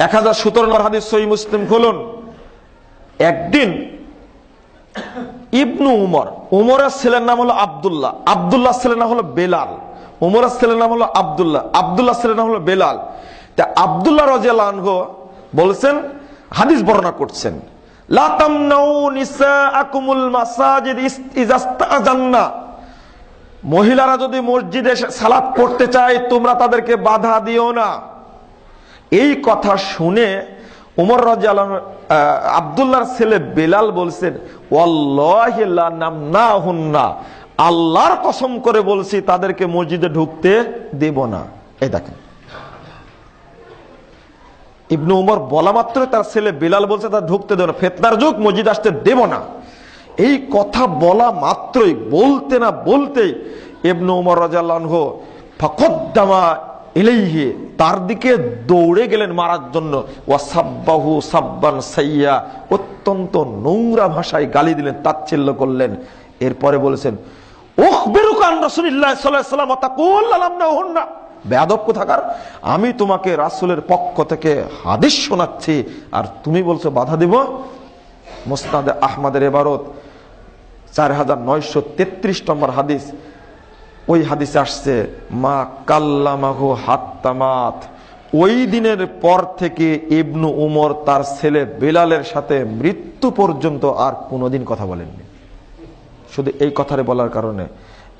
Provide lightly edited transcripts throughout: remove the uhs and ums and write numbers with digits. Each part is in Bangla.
1017 নম্বর হাদিস, সহিহ মুসলিম খুলুন। একদিন ইবনু উমর, উমরের ছেলের নাম হলো আব্দুল্লাহ, আব্দুল্লাহ ছেলের নাম হলো বেলাল, উমরের ছেলের নাম হলো আব্দুল্লাহ, আব্দুল্লাহ ছেলের নাম হলো বেলাল। তা আব্দুল্লাহ রাদিয়াল্লাহু আনহু বলছেন, হাদিস বর্ণনা করছেন, লা তামনাউ নিসাআকুমুল মাসাজিদ ইজাস্তাজান্না, মহিলারা যদি মসজিদে এসে সালাত পড়তে চায় তোমরা তাদেরকে বাধা দিও না। এই কথা শুনে উমর রাদিয়াল্লাহু আনহু আব্দুল্লাহর ছেলে বেলাল বলছেন, ওয়াল্লাহি লা নামনাহুন্না, আল্লাহর কসম করে বলছি তাদেরকে মসজিদে ঢুকতে দেব না। এই দেখেন, ইবনু উমর বলা মাত্র তার ছেলে বেলাল বলছে তার ঢুকতে দেব না, ফিতনার যুগ, মসজিদে আসতে দেব না। এই কথা বলা মাত্রই, বলতে না বলতেই ইবনু উমর রাদিয়াল্লাহু আনহু ফাকাদ্দামা ইলাইহি, তার দিকে দৌড়ে গেলেন মারার জন্য। ওয়াসাব্বাহু সাব্বান সাইয়্যা, অত্যন্ত নোংরা ভাষায় গালি দিলেন, তাচ্ছিল্য করলেন। এরপরে বলেছেন, উখবিরুকা আন রাসূলিল্লাহ সাল্লাল্লাহু আলাইহি ওয়াসাল্লাম তাকুল লামনাহুন্না, বেয়াদব কোথাকার, আমি তোমাকে রাসূলের পক্ষ থেকে হাদিস শোনাচ্ছি আর তুমি বলছো বাধা দিব। মুসনাদে আহমদের ইবারত 4933 নম্বর হাদিস, ওই হাদিসে আসছে, মা কাল্লামাহু হাত্তামাত, ওই দিনের পর থেকে ইবনু উমর তার ছেলে বেলালের সাথে মৃত্যু পর্যন্ত আর কোনোদিন কথা বলেননি, শুধু এই কথারে বলার কারণে।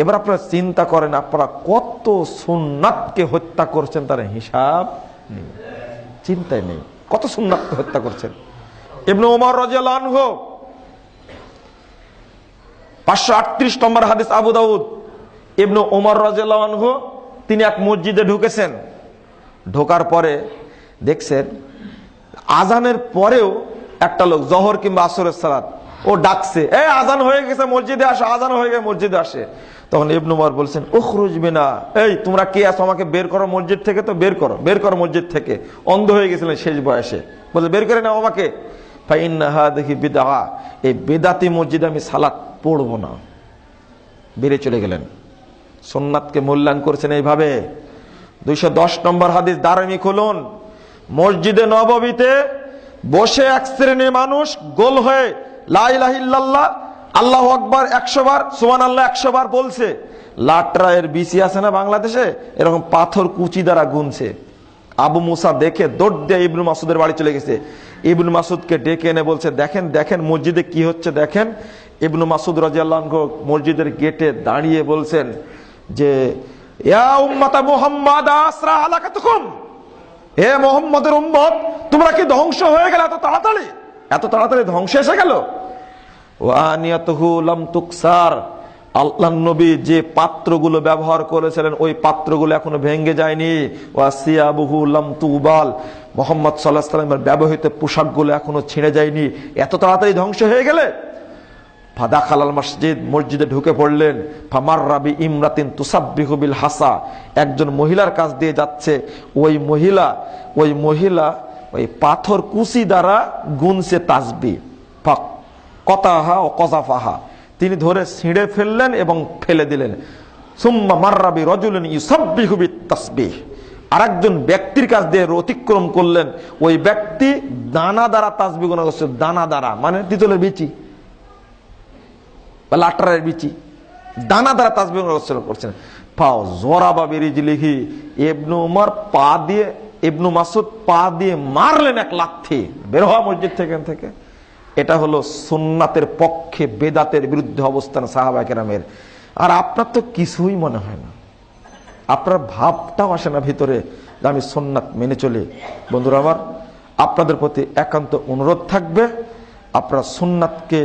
এবার আপনারা চিন্তা করেন, আপনারা কত সুন্নাতকে হত্যা করছেন তার হিসাব নেই, চিন্তায় নেই, কত সুন্নাতকে হত্যা করছেন। ইবনু উমর রাদিয়াল্লাহু আনহু 538 নম্বর হাদিস, আবু দাউদ, ইবনু উমর রাদিয়াল্লাহু আনহু তিনি এক মসজিদে ঢুকেছেন, ঢোকার পরে দেখছেন আজানের পরেও একটা লোক জোহর কিংবা আসরের সালাত ও ডাকছে, এই আজান হয়ে গেছে মসজিদে আসো, আজান হয়ে গেছে মসজিদে আসে। তখন ইবনু উমর বলছেন, উখরুজ বিনা, এই তোমরা কে আছো, আমাকে বের করো মসজিদ থেকে, তো বের করো, বের করো মসজিদ থেকে। অন্ধ হয়ে গেছিলেন শেষ বয়সে, বলে বের করে নাও আমাকে। ফাইন্না হাযিহি বিদআ, এই বিদআতি মসজিদে আমি সালাত পড়বো না, বেরিয়ে চলে গেলেন। সুন্নাতকে মূল্যায়ন করছেন এইভাবে। 210 নম্বর হাদিস, দারমি খুলুন, মসজিদে নববীতে বসে এক শ্রেণীর মানুষ গোল হয়ে লা ইলাহা ইল্লাল্লাহ আল্লাহু আকবার 100 বার, সুবহানাল্লাহ 100 বার বলছে। লাটরায়ের বিচি আছে না বাংলাদেশে, এরকম পাথর কুচি দ্বারা গুনছে। আবু মুসা দেখে দৌড় দিয়ে ইবনু মাসুদের বাড়ি চলে গেছে। ইবনু মাসুদকে ডেকে এনে বলছে, দেখেন দেখেন মসজিদে কি হচ্ছে দেখেন। ইবনু মাসুদ রাদিয়াল্লাহু আনহু মসজিদের গেটে দাঁড়িয়ে বলছেন যে, ইয়া উম্মাতা মুহাম্মাদ আসরা হালাকাতুকুম, হে মুহাম্মদের উম্মত, তোমরা কি ধ্বংস হয়ে গেলে এত তাড়াতাড়ি, এত তাড়াতাড়ি ধ্বংস এসে গেল। ওয়া আনিয়াতুহু লাম তুকসার, আল্লাহর নবী যে পাত্রগুলো ব্যবহার করেছিলেন ওই পাত্রগুলো এখনো ভেঙে যায়নি। ওয়া সিয়াবুহু লাম তুবাল, মুহাম্মদ সাল্লাল্লাহু আলাইহি ওয়াসাল্লামের ব্যবহৃত পোশাকগুলো এখনো ছিঁড়ে যায়নি, এত তাড়াতাড়ি ধ্বংস হয়ে গেলে। ফাদাখালাল মসজিদ, মসজিদে ঢুকে পড়লেন। ফামাররা বিইমরাতিন তুসাব্বিহু বিল হাসা, একজন মহিলার কাছ দিয়ে যাচ্ছে, ওই মহিলা ওই পাথর কুচি দ্বারা গুনছে তাসবিহ। ফাকাতাহা ও কযাফাহা, তিনি ধরে ছিঁড়ে ফেললেন এবং ফেলে দিলেন। সুম্মা মাররা বিরাজুলিন ইউসাব্বিহু বিত-তাসবিহ, আরেকজন ব্যক্তির কাছ দিয়ে অতিক্রম করলেন, ওই ব্যক্তি দানা দ্বারা তাসবিহ গুনা করছে। দানা দ্বারা মানে তিতলের বিচি বা লাটারের বিচি, দানা দ্বারা তাসবিহ করছেন। পাও জরাবা বিরিজলিহি, ইবনু উমর পা দিয়ে, ইবনু মাসুদ পা দিয়ে মারলেন এক লাথি, বের হওয়া মসজিদ থেকে। এটা হলো সুন্নাতের পক্ষে বেদাতের বিরুদ্ধে অবস্থান সাহাবায়ে কেরামের। আর আপনার তো কিছুই মনে হয় না, আপনার ভাবটাও আসে না ভিতরে যে আমি সুন্নাত মেনে চলি। বন্ধুরা আমার, আপনাদের প্রতি একান্ত অনুরোধ থাকবে, আপনারা সুন্নাতকে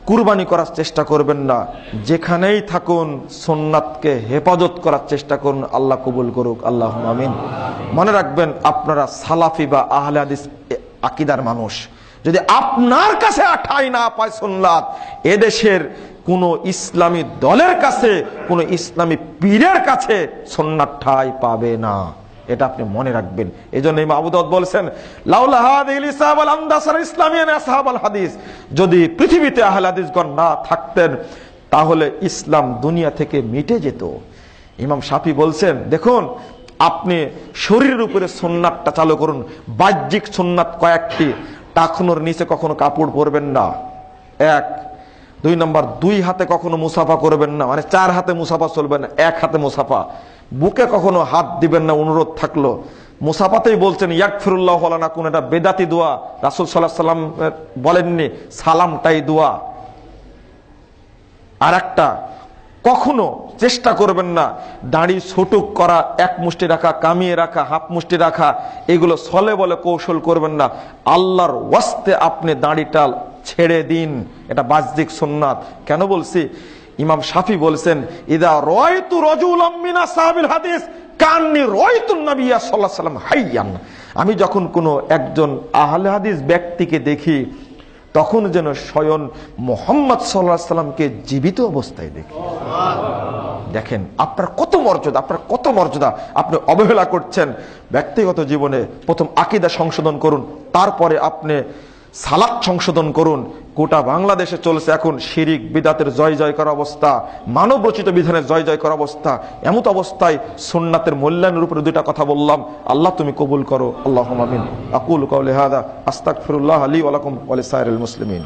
কুরবানি করার চেষ্টা করবেন না, যেখানেই থাকুন সুন্নাতকে হেফাজত করার চেষ্টা করুন। আল্লাহ কবুল করুক, আল্লাহুম্মা আমিন। মনে রাখবেন, আপনারা সালাফি বা আহলে হাদিস আকীদার মানুষ। যদি আপনার কাছে ঠাঁই না পায় সুন্নাত, এদেশের কোন ইসলামী দলের কাছে, কোন ইসলামী পীরের কাছে সুন্নাত ঠাঁই পাবে না, এটা আপনি মনে রাখবেন। এই জন্য ইমাম আবু দাউদ বলেছেন, লাউলা হাদিল ইসলাম ওয়াল আমদাসার ইসলামিয়ান আসহাবুল হাদিস, যদি পৃথিবীতে আহলে হাদিসগণ না থাকতেন তাহলে ইসলাম দুনিয়া থেকে মিটে যেত। ইমাম শাফি বলছেন, দেখুন আপনি শরীরের উপরে সুন্নাতটা চালু করুন। বাহ্যিক সুন্নাত কয়েকটি: টাকনোর নিচে কখনো কাপড় পরবেন না, 1। 2 নম্বর, 2 হাতে কখনো মুসাফা করবেন না, মানে 4 হাতে মুসাফা চলবে না, 1 হাতে মুসাফা। বুকে কখনো হাত দিবেন না, অনুরোধ থাকলো। মুসাফাতেই বলছেন ইয়াগফিরুল্লাহু লানা, কোন এটা বেদাতি দোয়া, রাসূল সাল্লাল্লাহু আলাইহি সাল্লাম বলেননি, সালামটাই দোয়া। আর একটা, কখনো চেষ্টা করবেন না দাড়ি ছোটুক করা, 1 মুষ্টি রাখা, কামিয়ে রাখা, হাফ মুষ্টি রাখা, এগুলো ছলে বলে কৌশল করবেন না। আল্লাহর ওয়াস্তে আপনি দাড়িটা ছেড়ে দিন, এটা বাহ্যিক সুন্নাত। কেন বলছি? ইমাম শাফি বলছেন, ইদা রাআইতু রাজুলাম মিন আসহাবিল হাদিস কান্নি রাআইতুন নবিয়্য সাল্লাল্লাহু আলাইহি ওয়াসাল্লাম হাইয়ান। আমি যখন কোনো একজন আহলে হাদিস ব্যক্তিকে দেখি, তখন যেন স্বয়ং মুহাম্মদ সাল্লাল্লাহু আলাইহি ওয়াসাল্লামকে জীবিত অবস্থায় দেখি। দেখেন আপনার কত মর্যাদা, আপনার কত মর্যাদা, আপনি অবহেলা করছেন। ব্যক্তিগত জীবনে প্রথম আকীদা সংশোধন করুন, তারপরে আপনি সালাত সংশোধন করুন। গোটা বাংলাদেশে চলছে এখন শিরিক বিদাতের জয় জয় করা অবস্থা, মানব রচিত বিধানের জয় জয় করা অবস্থা। এমত অবস্থায় সুন্নাতের মূল্যায়নের উপরে 2টা কথা বললাম, আল্লাহ তুমি কবুল করো। আল্লাহুম্মা আমিন। আকুলু কাওলি হাযা আস্তাগফিরুল্লাহ লি ওয়া লাকুম ওয়া লিসাইরিল মুসলিমিন।